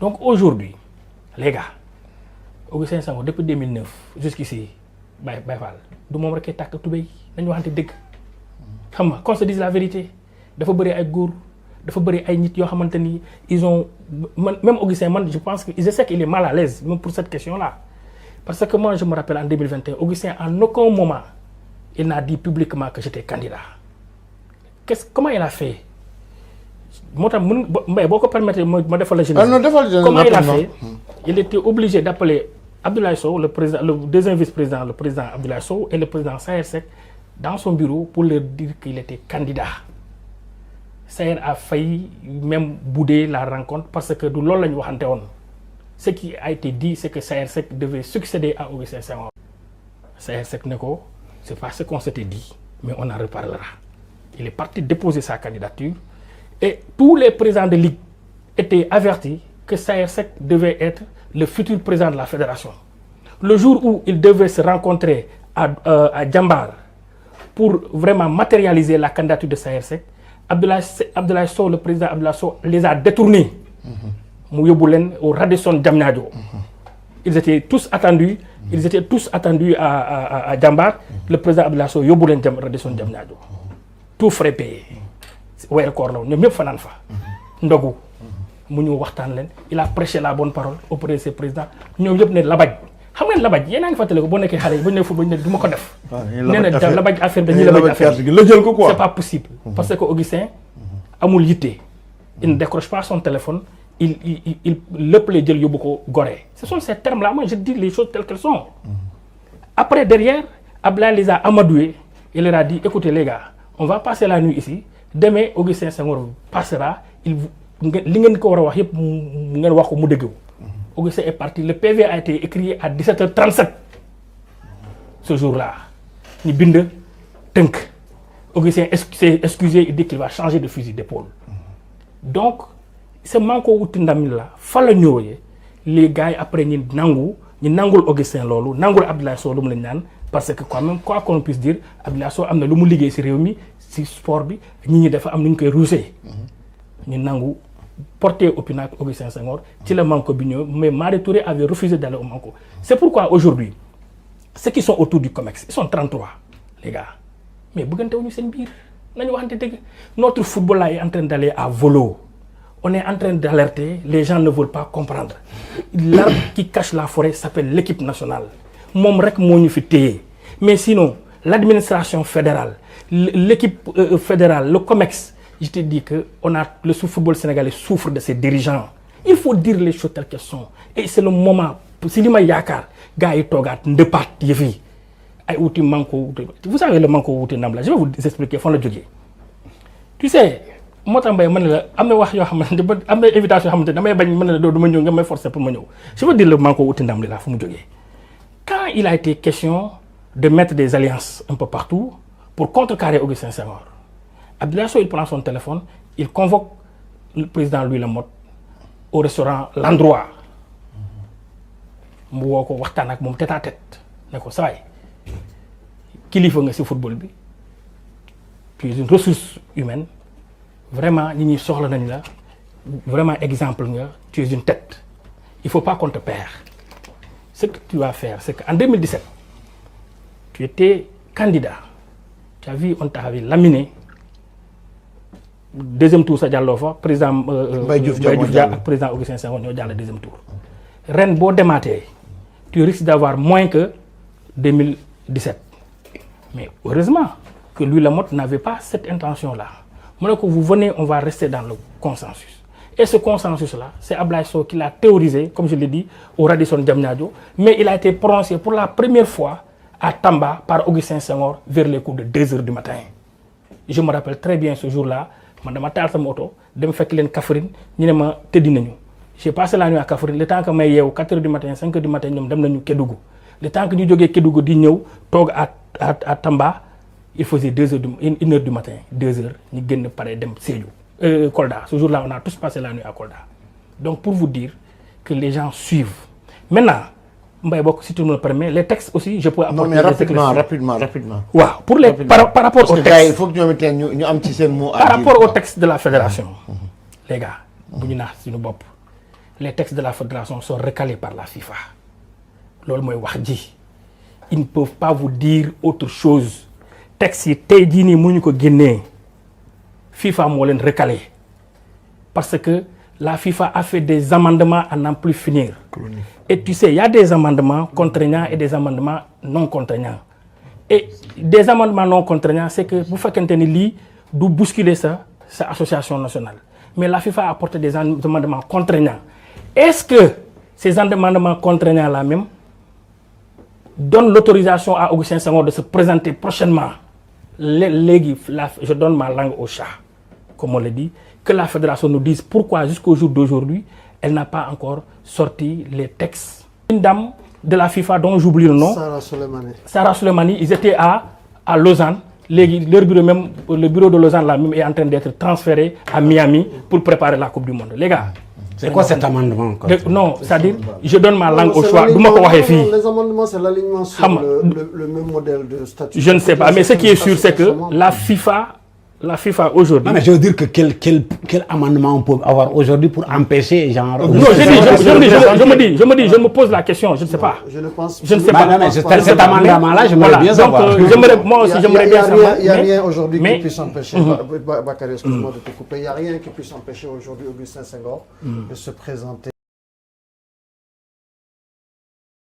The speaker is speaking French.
Donc aujourd'hui, les gars, Augustin Senghor depuis 2009 jusqu'ici Baye Fall du moom rek tàkk tubéy dañu waxante dëgg xam nga qu'on se dise la vérité dafa bëri ay góor dafa bëri ay nit yoo xamante ni ils ont même Augustin man je pense que je sais qu'il est mal à l'aise même pour cette question-là parce que moi je me rappelle en 2021 Augustin en aucun moment il n'a dit publiquement que j'étais candidat comment il a fait moo tax mën Mbaye boo ko permettre ma defal la jeunesse comment il a fait il était obligé d'appeler Abdoulaye Sow le président le deuxième vice-président le président Abdoulaye Sow et le président Saër Seck dans son bureau pour leur dire qu'il était candidat. Saër a failli même bouder la rencontre parce que du loolu la ñu waxante woon ce qui a été dit c'est que Saër Seck devait succéder à Augustin Senghor. Saër Seck ne ko c'est pas ce qu'on s'était dit mais on en reparlera. Il est parti déposer sa candidature et tous les présidents de ligue étaient avertis que Saër Seck devait être le futur président de la fédération. Le jour où ils devaient se rencontrer à Djambar pour vraiment matérialiser la candidature de Saër Seck, Abdoulaye Sow, le président Abdoulaye Sow, les a détournés. Mu yóbbu leen au Radisson Diamniadio. Ils étaient tous attendus à Djambar. Le président Abdoulaye Sow yóbbu leen Radisson Diamniadio. Tout frais payé. Weeru koor la woon ñoom ñëpp fanaan fa. Ndogu. mu ñëw waxtaan leen il a prêché la bonne parole auprès de ses présidents ñoom yëpp ne labaj xam ngeen labaj yéen a ngi fàttali ko boo nekkee xale yi ba ñu ne fu ba ñu ne du ma ko def. nee na labaj affaire dañuy labaj affaire bi la jël ko quoi c'est pas possible. parce que Augustin amul yitte. il ne décroche pas son téléphone il lépp lay jël yóbbu ko Gorée. ce sont ces termes là moi je dis les choses telles qu'elles sont. après derrière Abdoulaye les a amadoués il leur a dit écoutez les gars on va passer la nuit ici demain Augustin Senghor passera li ngeen ko war a wax yëpp ngeen wax ko mu dégg. Augustin est parti le PV a été écrit à 17h37 ce jour-là ñu bind tënk Augustin s'est excusé il dit qu'il va changer de fusil d'épaule. Donc ce manko wuti ndam la fa la ñëwee les gars yi après ñu nangul Augustin loolu nangul Abdoulaye Sow lu mu lañ naan parce que quand même quoi qu'on puisse dire Abdoulaye Sow am na lu mu liggéey ci réew mi ci sport bi ñi dafa am nu ñu koy ruusee. ñu nangu porter opinion ak Augustin Senghor ci la manko bi ñëw mais Madi Touré avait refusé d'aller au manko. C'est pourquoi aujourd'hui ceux qui sont autour du COMEX ils sont 33 les gars mais bëggantewuñu seen biir nañu waxante dëgg notre football là est en train d'aller à volo. On est en train d'alerter, les gens ne veulent pas comprendre. L'arbre qui cache la forêt s'appelle l'équipe nationale. Moom rek moo ñu fi téye. Mais sinon, l'administration fédérale, l'équipe fédérale, le COMEX, je te dis que le football sénégalais souffre de ses dirigeants. Il faut dire les choses telles qu'elles sont. Et c'est le moment, si li ma yaakaar, gars yi toogaat ndëppaat yëf yi ay wuti manko. Vous savez le manko wuti ndam la, je vais vous expliquer fan la jógee. Tu sais, moo tax Mbaye mën na la am na wax yoo xamante ne am na invitation yoo xamante ne damay bañ mën na la doo du ma ñëw nga may forcer pour ma ñëw je veux dire le manko wuti ndam li laa fu mu jógee quand il a été question de mettre des alliances un peu partout pour contrecarrer Augustin Senghor Abdoulaye Sow il prend son téléphone il convoque le président Louis Lamotte au restaurant L'Endroit mu woo ko waxtaan ak moom tête à tête ne ko saa yi kilifa nga ci football bi tu es une ressource humaine vraiment ñi ñuy soxla nañ la vraiment exemple nga tu es une tête il faut pas qu'on te perd ce que tu vas faire c'est qu'en 2017 tu étais candidat tu as vu on t'avait laminé deuxième tour sa jàlloo fa président Mbaye Diouf Dia ak président Augustin Senghor ñoo jàll deuxième tour ren boo demaatee tu risques d'avoir moins que 2017 mais heureusement que Louis Lamotte n'avait pas cette intention là. Vous venez, on va rester dans le consensus. Et ce consensus-là, c'est Abdoulaye Sow qui l'a théorisé, comme je l'ai dit, au Radisson Diamniadio, mais il a été prononcé pour la première fois à Tamba par Augustin Senghor vers les coups de 2h du matin. Je me rappelle très bien ce jour-là, je suis moto, je me fais Kaffrine, j'ai passé la nuit à Kaffrine, le temps que je suis 4h du matin, 5h du matin, nous sommes Kédougou. Le temps que nous sommes Kédougou, nous sommes à Tamba, il faisait 1h du matin, 2h, nous sommes parés dem Sédhiou, Kolda. Ce jour-là, on a tous passé la nuit à Kolda. Donc, pour vous dire que les gens suivent. Maintenant, si tu me le permets, les textes aussi, je peux apporter des rapidement. Wow. Pour les, par rapport au texte. Il faut que nous par rapport au texte de la fédération, les gars, nous sommes les textes de la fédération sont recalés par la FIFA. Loolu mooy wax ji. Ils ne peuvent pas vous dire autre chose. Texte yi tey jii nii mënuñu ko génnee FIFA moo leen recalé parce que la FIFA a fait des amendements à n'en plus finir. Et tu sais, il y a des amendements contraignants et des amendements non contraignants. Et des amendements non contraignants, c'est que vous faites qu'un lit de bousculer ça, sa association nationale. Mais la FIFA a apporté des amendements contraignants. Est-ce que ces amendements contraignants-là même donnent l'autorisation à Augustin Senghor de se présenter prochainement? Je donne ma langue au chat, comme on le dit, que la fédération nous dise pourquoi jusqu'au jour d'aujourd'hui, elle n'a pas encore sorti les textes. Une dame de la FIFA dont j'oublie le nom, Sarah Souleymani, ils étaient à Lausanne. Leur bureau même, le bureau de Lausanne là même est en train d'être transféré à Miami pour préparer la Coupe du Monde. Les gars. C'est quoi cet amendement? Non, c'est-à-dire, je donne ma langue au choix. Les amendements, c'est l'alignement sur le même modèle de statut. Je ne sais pas, mais ce qui est sûr, c'est que la FIFA aujourd'hui... Non, mais je veux dire que quel amendement on peut avoir aujourd'hui pour empêcher genre... Non, je me pose la question, je ne sais pas. Je ne pense pas. Je ne sais pas. Non, mais cet amendement-là, j'aimerais bien savoir. Moi aussi, j'aimerais bien savoir. Il n'y a rien aujourd'hui qui puisse empêcher, Bakary, excuse-moi de te couper, il n'y a rien qui puisse empêcher aujourd'hui Augustin Senghor de se présenter